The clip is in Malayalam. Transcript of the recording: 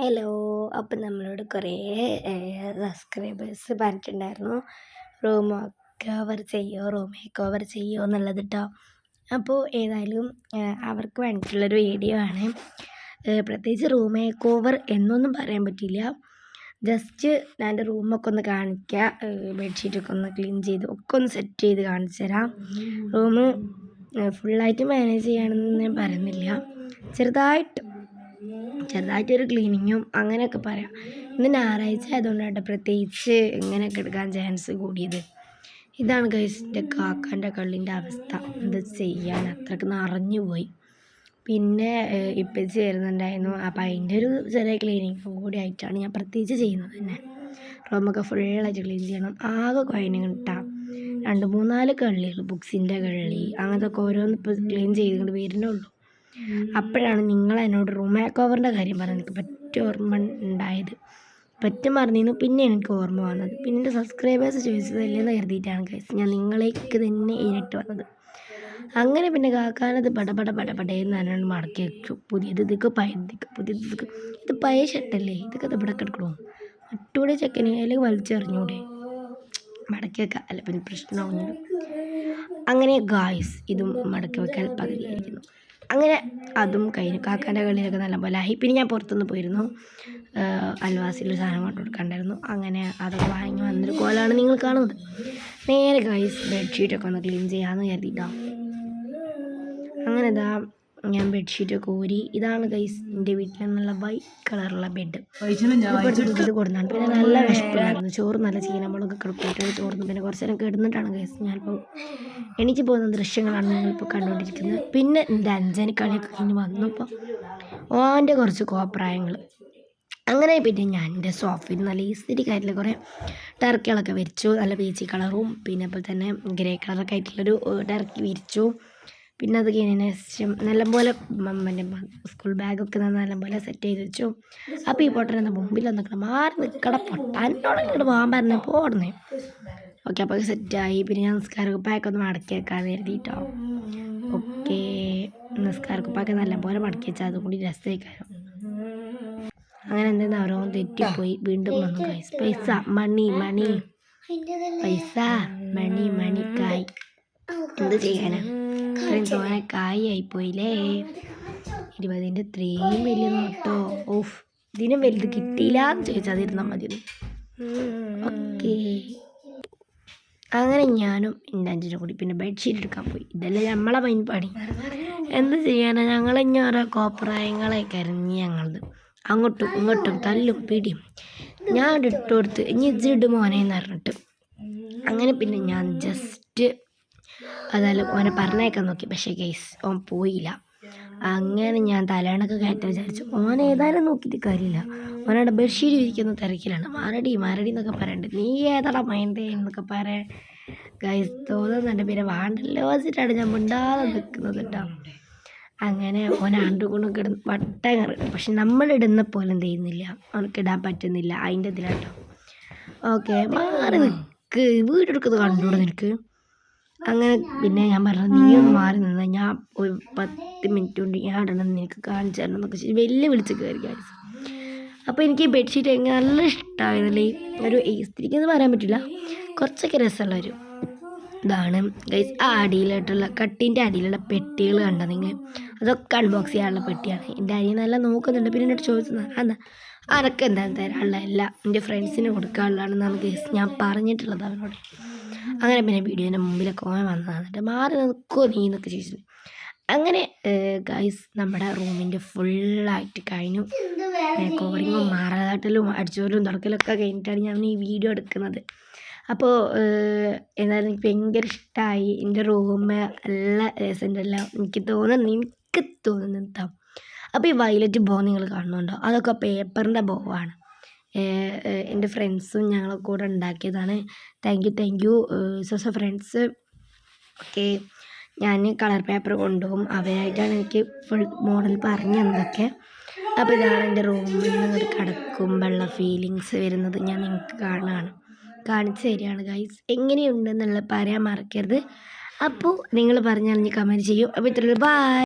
ഹലോ. അപ്പം നമ്മളോട് കുറേ സബ്സ്ക്രൈബേഴ്സ് പറഞ്ഞിട്ടുണ്ടായിരുന്നു റൂം മേക്ക് ഓവർ ചെയ്യുമോ എന്നുള്ളത് കേട്ടോ. അപ്പോൾ ഏതായാലും അവർക്ക് വേണ്ടിയിട്ടുള്ളൊരു വീഡിയോ ആണ്. പ്രത്യേകിച്ച് റൂം മേക്ക് ഓവർ എന്നൊന്നും പറയാൻ പറ്റില്ല. ജസ്റ്റ് ഞാൻ എൻ്റെ റൂമൊക്കെ ഒന്ന് കാണിക്കുക, ബെഡ്ഷീറ്റൊക്കെ ഒന്ന് ക്ലീൻ ചെയ്ത് ഒക്കെ ഒന്ന് സെറ്റ് ചെയ്ത് കാണിച്ചു തരാം. റൂം ഫുള്ളായിട്ട് മാനേജ് ചെയ്യണമെന്ന് ഞാൻ പറയുന്നില്ല, ചെറുതായിട്ടൊരു ക്ലീനിങ്ങും അങ്ങനെയൊക്കെ പറയാം. ഇന്ന് ഞായറാഴ്ച ആയതുകൊണ്ടാണ് പ്രത്യേകിച്ച് ഇങ്ങനെയൊക്കെ എടുക്കാൻ ചാൻസ് കൂടിയത്. ഇതാണ് ഗൈസ് എൻ്റെ കാക്കാൻ്റെ കള്ളിൻ്റെ അവസ്ഥ. എന്താ ചെയ്യാൻ, അത്രയ്ക്ക് നിറഞ്ഞു പോയി. പിന്നെ ഇപ്പം ചേരുന്നുണ്ടായിരുന്നു. അപ്പം അതിൻ്റെ ഒരു ചെറിയ ക്ലീനിങ്ങും കൂടി ആയിട്ടാണ് ഞാൻ പ്രത്യേകിച്ച് ചെയ്യുന്നത് തന്നെ. റൂമൊക്കെ ഫുള്ളായിട്ട് ക്ലീൻ ചെയ്യണം. ആകെ കുഴഞ്ഞു കിട്ടാം. 2-3-4 കള്ളികൾ, ബുക്സിൻ്റെ കള്ളി, അങ്ങനത്തെ ഒക്കെ ഓരോന്ന് ഇപ്പോൾ ക്ലീൻ ചെയ്തുകൊണ്ട് വരുന്നുള്ളൂ. അപ്പോഴാണ് നിങ്ങൾ എന്നോട് റൂം മേക്ക് ഓവറിൻ്റെ കാര്യം പറഞ്ഞത്. എനിക്ക് പറ്റിയ ഓർമ്മ ഉണ്ടായത്, പറ്റും പറഞ്ഞിരുന്നു. പിന്നെ എനിക്ക് ഓർമ്മ വന്നത്, പിന്നെ എൻ്റെ സബ്സ്ക്രൈബേഴ്സ് ചോദിച്ചതല്ലേന്ന് കരുതിയിട്ടാണ് ഗൈസ് ഞാൻ നിങ്ങളേക്ക് തന്നെ ഏറിട്ട് വന്നത്. അങ്ങനെ പിന്നെ കാക്കാനത് പടപടേന്ന് നല്ലോണം മടക്കി വെച്ചു. പുതിയതിക്ക് ഇത് പഴയ ഷർട്ടല്ലേ, ഇതൊക്കെ ഇവിടെ കിടക്കണോ, മറ്റൂടെ ചെക്കനെ അല്ലെങ്കിൽ വലിച്ചെറിഞ്ഞൂടെ, മടക്കി വെക്കാം, അല്ല പിന്നെ പ്രശ്നമാവുന്നത്. അങ്ങനെ ഗായ്സ് ഇതും മടക്കി വെക്കാൻ പകുതിയായിരിക്കുന്നു. അങ്ങനെ അതും കഴിഞ്ഞു. കാക്കാൻ്റെ കളിയിലൊക്കെ നല്ലപോലെ ആയി. പിന്നെ ഞാൻ പുറത്തുനിന്ന് പോയിരുന്നു, അൽവാസിലൊരു സാധനം കൊണ്ട് കൊടുക്കണ്ടായിരുന്നു. അങ്ങനെ അതൊക്കെ വാങ്ങി വന്നൊരു കോലാണ് നിങ്ങൾ കാണുന്നത്. നേരെ ഗൈസ് ബെഡ്ഷീറ്റൊക്കെ ഒന്ന് ക്ലീൻ ചെയ്യാമെന്ന് കരുതിയിട്ടോ. അങ്ങനെ ഇതാ ഞാൻ ബെഡ്ഷീറ്റൊക്കെ ഊരി. ഇതാണ് ഗൈസ് എൻ്റെ വീട്ടിൽ നിന്നുള്ള വൈറ്റ് കളറുള്ള ബെഡ്. ഇത് കൊടുത്താണ്. പിന്നെ നല്ല വിശപ്പില്ലായിരുന്നു. ചോറ് നല്ല ചീനമുളകൊക്കെ കിടക്കിയിട്ട് ചോർന്ന് പിന്നെ കുറച്ച് നേരം കിടന്നിട്ടാണ് ഗൈസ് ഞാനിപ്പോൾ എണീച്ച് പോകുന്ന ദൃശ്യങ്ങളാണ് നിങ്ങളിപ്പോൾ കണ്ടുകൊണ്ടിരിക്കുന്നത്. പിന്നെ എൻ്റെ അഞ്ചന് കളിയൊക്കെ കഴിഞ്ഞ് വന്നപ്പോൾ ഓൻ്റെ കുറച്ച് കോപ്രായങ്ങൾ. അങ്ങനെ പിന്നെ ഞാൻ എൻ്റെ സോഫയിൽ നല്ല ഈസ്തിരിക്കായിട്ടുള്ള കുറേ ടർക്കികളൊക്കെ വിരിച്ചു. നല്ല പീച്ചി കളറും പിന്നെ അപ്പോൾ തന്നെ ഗ്രേ കളറൊക്കെ ആയിട്ടുള്ളൊരു ടർക്കി വിരിച്ചു. പിന്നെ അത് കഴിഞ്ഞതിന് ശേഷം നല്ലപോലെ എൻ്റെ സ്കൂൾ ബാഗൊക്കെ നല്ലപോലെ സെറ്റ് ചെയ്ത് വെച്ചു. അപ്പോൾ ഈ പൊട്ടനെന്താ മുമ്പിൽ നിൽക്കണം, മാറി നിൽക്കട പൊട്ടാനോട് ഇങ്ങോട്ട് പോകാൻ പറഞ്ഞപ്പോൾ ഓടുന്നേ. ഓക്കെ, അപ്പോൾ സെറ്റായി. പിന്നെ ഞാൻ നിസ്കാരക്കുപ്പായൊക്കെ ഒന്ന് മടക്കി വെക്കാമെന്ന് കരുതിയിട്ടോ. ഓക്കെ, നിസ്കാരക്കുപ്പായൊക്കെ നല്ലപോലെ മടക്കി വെച്ചാൽ അതും കൂടി രസമായിക്കാരം. അങ്ങനെ എന്തെങ്കിലും ഓരോന്ന് തെറ്റിപ്പോയി. വീണ്ടും വന്നു ഗൈസ്. പൈസ മണി കായ്, എന്ത് ചെയ്യാനാ, ഇത്രയും തോനെ കായ് ആയിപ്പോയില്ലേ. 20ൻ്റെ ഇത്രയും വലിയ നോട്ടോ. ഓഫ്, ഇതിനും വലുത് കിട്ടിയില്ല എന്ന് ചോദിച്ചാൽ അതിരുന്നാൽ മതി. ഓക്കെ, അങ്ങനെ ഞാനും എൻ്റെ അഞ്ചിനും കൂടി പിന്നെ ബെഡ്ഷീറ്റ് എടുക്കാൻ പോയി. ഇതല്ലേ നമ്മളെ മെയിൻ പണി. എന്ത് ചെയ്യാനാ, ഞങ്ങളിങ്ങനെ ഓരോ കോപ്രായങ്ങളെ കരഞ്ഞ് ഞങ്ങളത് അങ്ങോട്ടും ഇങ്ങോട്ടും തല്ലും പിടിയും. ഞാൻ ഇട്ട് കൊടുത്ത് ഇനി ഇജിട്ട് മോനെന്ന് പറഞ്ഞിട്ട്. അങ്ങനെ പിന്നെ ഞാൻ ജസ്റ്റ് അതായാലും ഓനെ പറഞ്ഞേക്കാൻ നോക്കി. പക്ഷേ ഗൈസ് ഓൻ പോയില്ല. അങ്ങനെ ഞാൻ തലേണൊക്കെ കയറ്റാൻ വിചാരിച്ചു. ഓൻ ഏതായാലും നോക്കിയിട്ട് കാര്യമില്ല. ഓനോട് ബെഡ്ഷീറ്റ് ഇരിക്കുന്ന തിരക്കിലാണ്. മാരടി എന്നൊക്കെ പറയണ്ട്. നീ ഏതാടാ മൈൻഡ് എന്നൊക്കെ പറയാൻ ഗൈസ് തോന്നുന്നുണ്ട്. പിന്നെ വാണ്ടല്ലോ വെച്ചിട്ടാണ് ഞാൻ മിണ്ടാതെ നിൽക്കുന്നത് കേട്ടോ. അങ്ങനെ ഓനാണ്ടുകൊണ്ടും കിടന്ന് വട്ടങ്ങറ്. പക്ഷെ നമ്മളിടുന്ന പോലെ എന്ത് ചെയ്യുന്നില്ല, അവനക്കിടാൻ പറ്റുന്നില്ല. അതിൻ്റെ ഇതിലാട്ടോ. ഓക്കെ, മാറി നിൽക്ക്, വീടെടുക്കുന്നത് കണ്ടുകൂടെ നിനക്ക്. അങ്ങനെ പിന്നെ ഞാൻ പറഞ്ഞു, നീ ഒന്ന് മാറി നിന്നാൽ ഞാൻ ഒരു 10 മിനിറ്റ് കൊണ്ട് ഞാൻ ഇടണം, നിനക്ക് കാണിച്ചു തരണം എന്നൊക്കെ വിളിച്ച് കയറി ഗൈസ്. അപ്പോൾ എനിക്ക് ഈ ബെഡ്ഷീറ്റ് എങ്ങനെ നല്ല ഇഷ്ടമായിരുന്നല്ലേ. ഒരു സ്ത്രീക്കെന്ന് പറയാൻ പറ്റില്ല, കുറച്ചൊക്കെ രസമുള്ളൊരു ഇതാണ് ഗൈസ്. ആ അടിയിലായിട്ടുള്ള കട്ടിൻ്റെ അടിയിലുള്ള പെട്ടികൾ കണ്ടോ നിങ്ങൾ, അതൊക്കെ അൺബോക്സ് ചെയ്യാനുള്ള പെട്ടിയാണ്. എൻ്റെ അനിയൻ നല്ല നോക്കുന്നുണ്ട്. പിന്നെ എന്നോട് ചോദിച്ചതാണ്, എന്താ അനക്ക് എന്താണെന്ന് തരാനുള്ള, എല്ലാം എൻ്റെ ഫ്രണ്ട്സിന് കൊടുക്കാനുള്ളതാണെന്നാണ് ഗൈസ് ഞാൻ പറഞ്ഞിട്ടുള്ളത് അവനോട്. അങ്ങനെ പിന്നെ വീഡിയോൻ്റെ മുമ്പിലൊക്കെ ഓൻ വന്നതാണ്. എന്നിട്ട് മാറി നിൽക്കുമോ നീ എന്നൊക്കെ ചോദിച്ചു. അങ്ങനെ ഗൈസ് നമ്മുടെ റൂമിൻ്റെ ഫുള്ളായിട്ട് കഴിഞ്ഞു. കോറിങ്ങും മാറാതാട്ടലും അടിച്ചോലും തുടക്കലൊക്കെ കഴിഞ്ഞിട്ടാണ് ഞാൻ ഈ വീഡിയോ എടുക്കുന്നത്. അപ്പോൾ എന്തായാലും എനിക്ക് ഭയങ്കര ഇഷ്ടമായി. എൻ്റെ റൂം നല്ല രസമുണ്ടല്ലോ എനിക്ക് തോന്നുന്നു. അപ്പോൾ ഈ വയലറ്റ് ബോ നിങ്ങൾ കാണുന്നുണ്ടോ, അതൊക്കെ പേപ്പറിൻ്റെ ബോവാണ്. എൻ്റെ ഫ്രണ്ട്സും ഞങ്ങളെ കൂടെ ഉണ്ടാക്കിയതാണ്. Thank you friends. ഓക്കെ, ഞാൻ കളർ പേപ്പർ കൊണ്ടുപോകും, അവരായിട്ടാണ് എനിക്ക് ഫുൾ മോഡൽ പറഞ്ഞു തന്നതൊക്കെ. അപ്പോൾ ഇതാണ് എൻ്റെ റൂമിൽ നിന്ന് കിടക്കുമ്പോഴുള്ള ഫീലിങ്സ് വരുന്നത്. ഞാൻ നിങ്ങൾക്ക് കാണിച്ചു തരികയാണ് ഗൈസ്. എങ്ങനെയുണ്ടെന്നുള്ളത് പറയാൻ മറക്കരുത്. അപ്പോൾ നിങ്ങൾ പറഞ്ഞാൽ കമൻറ്റ് ചെയ്യും. അപ്പോൾ ഇത്രയുള്ളൂ, ബൈ.